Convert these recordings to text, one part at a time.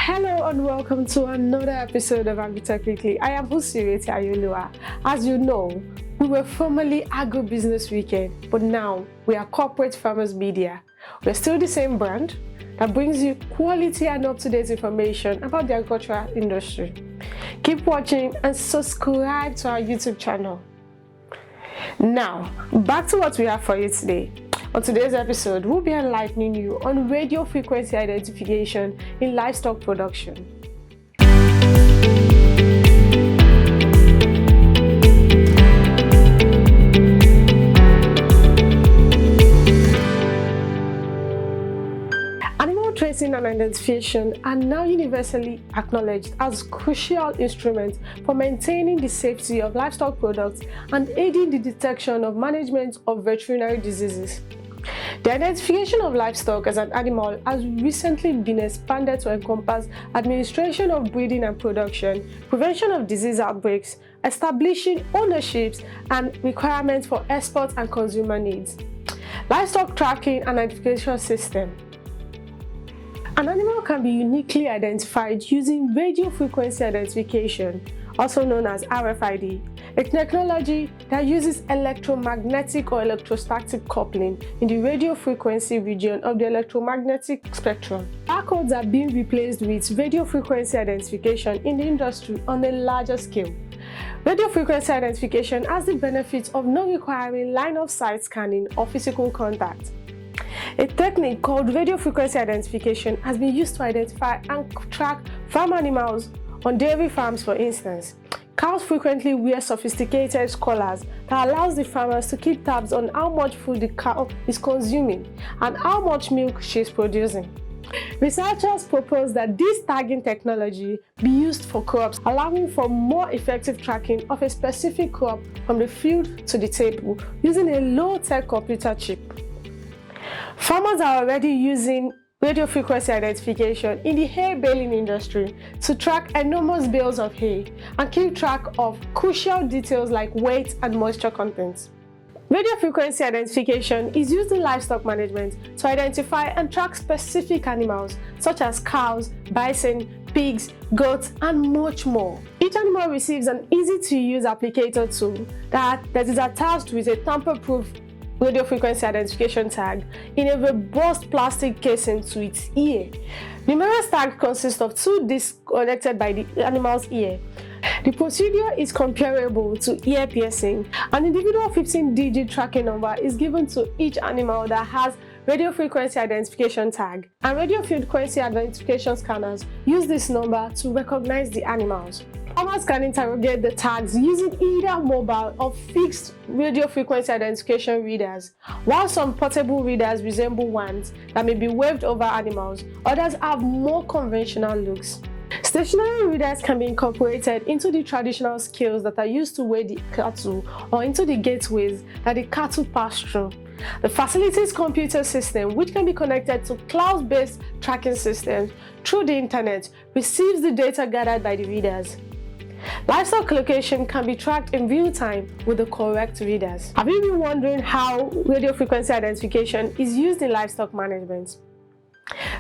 Hello and welcome to another episode of Agritech Weekly. I am Husireti Ayolua. As you know, we were formerly Agribusiness Weekend, but now we are Corporate Farmers Media. We're still the same brand that brings you quality and up-to-date information about the agricultural industry. Keep watching and subscribe to our YouTube channel. Now, back to what we have for you today. On today's episode, we'll be enlightening you on radio frequency identification in livestock production. Animal tracing and identification are now universally acknowledged as crucial instruments for maintaining the safety of livestock products and aiding the detection of management of veterinary diseases. The identification of livestock as an animal has recently been expanded to encompass administration of breeding and production, prevention of disease outbreaks, establishing ownerships, and requirements for export and consumer needs. Livestock tracking and identification system. An animal can be uniquely identified using radio frequency identification, also known as RFID, a technology that uses electromagnetic or electrostatic coupling in the radio frequency region of the electromagnetic spectrum. Barcodes are being replaced with radio frequency identification in the industry on a larger scale. Radio frequency identification has the benefit of not requiring line-of-sight scanning or physical contact. A technique called radio frequency identification has been used to identify and track farm animals on dairy farms, for instance. Cows frequently wear sophisticated collars that allows the farmers to keep tabs on how much food the cow is consuming and how much milk she is producing. Researchers propose that this tagging technology be used for crops, allowing for more effective tracking of a specific crop from the field to the table using a low-tech computer chip. Farmers are already using radio frequency identification in the hay baling industry to track enormous bales of hay and keep track of crucial details like weight and moisture content. Radio frequency identification is used in livestock management to identify and track specific animals such as cows, bison, pigs, goats, and much more. Each animal receives an easy-to-use applicator tool that is attached with a tamper-proof radio frequency identification tag in a robust plastic casing to its ear. Numerous tags consist of two discs connected by the animal's ear. The procedure is comparable to ear piercing. An individual 15-digit tracking number is given to each animal that has radio frequency identification tag, and radio frequency identification scanners use this number to recognize the animals. Farmers can interrogate the tags using either mobile or fixed radio frequency identification readers. While some portable readers resemble ones that may be waved over animals, others have more conventional looks. Stationary readers can be incorporated into the traditional scales that are used to weigh the cattle or into the gateways that the cattle pass through. The facility's computer system, which can be connected to cloud-based tracking systems through the internet, receives the data gathered by the readers. Livestock location can be tracked in real time with the correct readers. Have you been wondering how radio frequency identification is used in livestock management?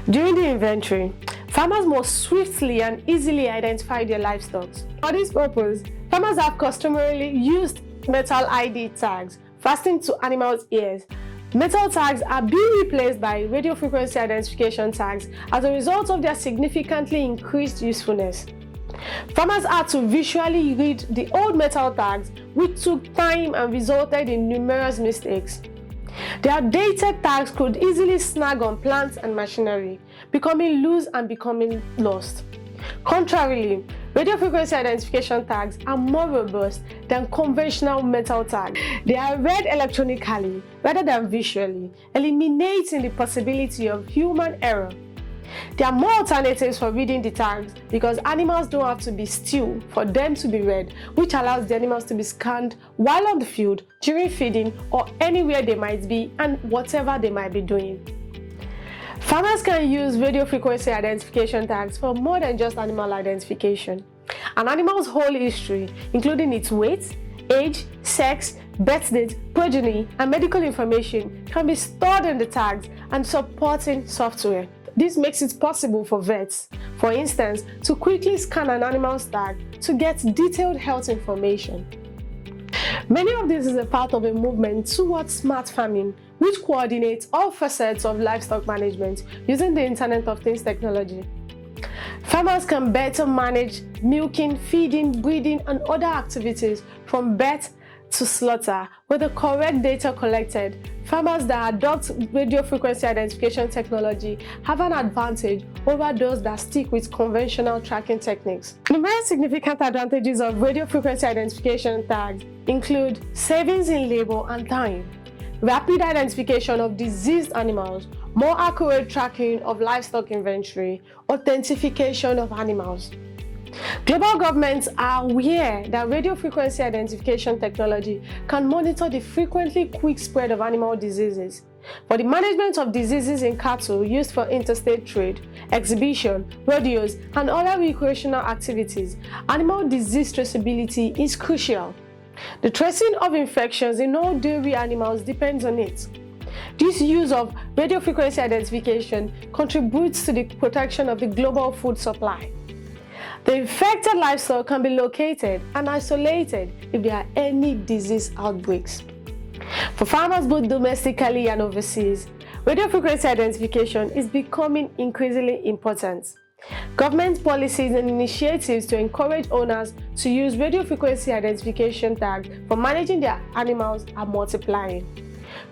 During the inventory, farmers must swiftly and easily identify their livestock. For this purpose, farmers have customarily used metal ID tags fastened to animals' ears. Metal tags are being replaced by radio frequency identification tags as a result of their significantly increased usefulness. Farmers had to visually read the old metal tags, which took time and resulted in numerous mistakes. The outdated tags could easily snag on plants and machinery, becoming loose and becoming lost. Contrarily, radio frequency identification tags are more robust than conventional metal tags. They are read electronically rather than visually, eliminating the possibility of human error. There are more alternatives for reading the tags because animals don't have to be still for them to be read, which allows the animals to be scanned while on the field, during feeding, or anywhere they might be and whatever they might be doing. Farmers can use radio frequency identification tags for more than just animal identification. An animal's whole history, including its weight, age, sex, birth date, progeny, and medical information can be stored in the tags and supporting software. This makes it possible for vets, for instance, to quickly scan an animal's tag to get detailed health information. Many of this is a part of a movement towards smart farming, which coordinates all facets of livestock management using the Internet of Things technology. Farmers can better manage milking, feeding, breeding, and other activities from birth to slaughter. With the correct data collected, farmers that adopt radio frequency identification technology have an advantage over those that stick with conventional tracking techniques. The very significant advantages of radio frequency identification tags include savings in labor and time, rapid identification of diseased animals, more accurate tracking of livestock inventory, authentication of animals. Global governments are aware that radio frequency identification technology can monitor the frequently quick spread of animal diseases. For the management of diseases in cattle used for interstate trade, exhibition, rodeos, and other recreational activities, animal disease traceability is crucial. The tracing of infections in all dairy animals depends on it. This use of radio frequency identification contributes to the protection of the global food supply. The infected livestock can be located and isolated if there are any disease outbreaks. For farmers both domestically and overseas, radio frequency identification is becoming increasingly important. Government policies and initiatives to encourage owners to use radio frequency identification tags for managing their animals are multiplying.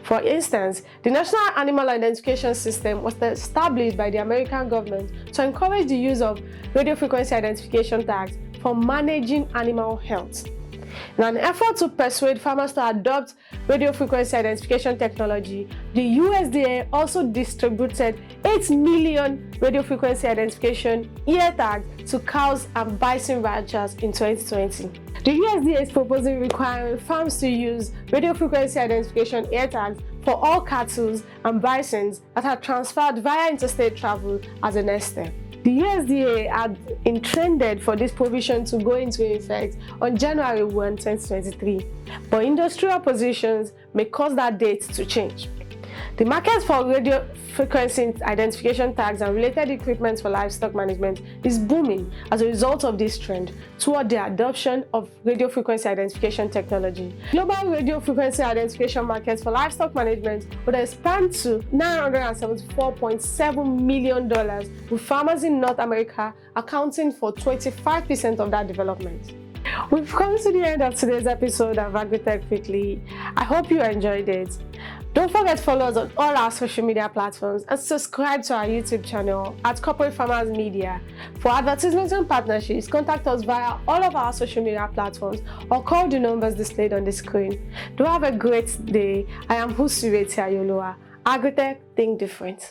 For instance, the National Animal Identification System was established by the American government to encourage the use of radio frequency identification tags for managing animal health. In an effort to persuade farmers to adopt radio frequency identification technology, the USDA also distributed 8 million radio frequency identification ear tags to cows and bison ranchers in 2020. The USDA is proposing requiring farms to use radio frequency identification ear tags for all cattle and bisons that are transferred via interstate travel as a next step. The USDA had intended for this provision to go into effect on January 1, 2023, but industry oppositions may cause that date to change. The market for radio frequency identification tags and related equipment for livestock management is booming as a result of this trend toward the adoption of radio frequency identification technology. Global radio frequency identification markets for livestock management would expand to $974.7 million, with farmers in North America accounting for 25% of that development. We've come to the end of today's episode of Agritech Quickly. I hope you enjoyed it. Don't forget to follow us on all our social media platforms and subscribe to our YouTube channel at Corporate Farmers Media. For advertisements and partnerships, contact us via all of our social media platforms or call the numbers displayed on the screen. Do have a great day. I am Husireti Ayoloa. Agritech, think different.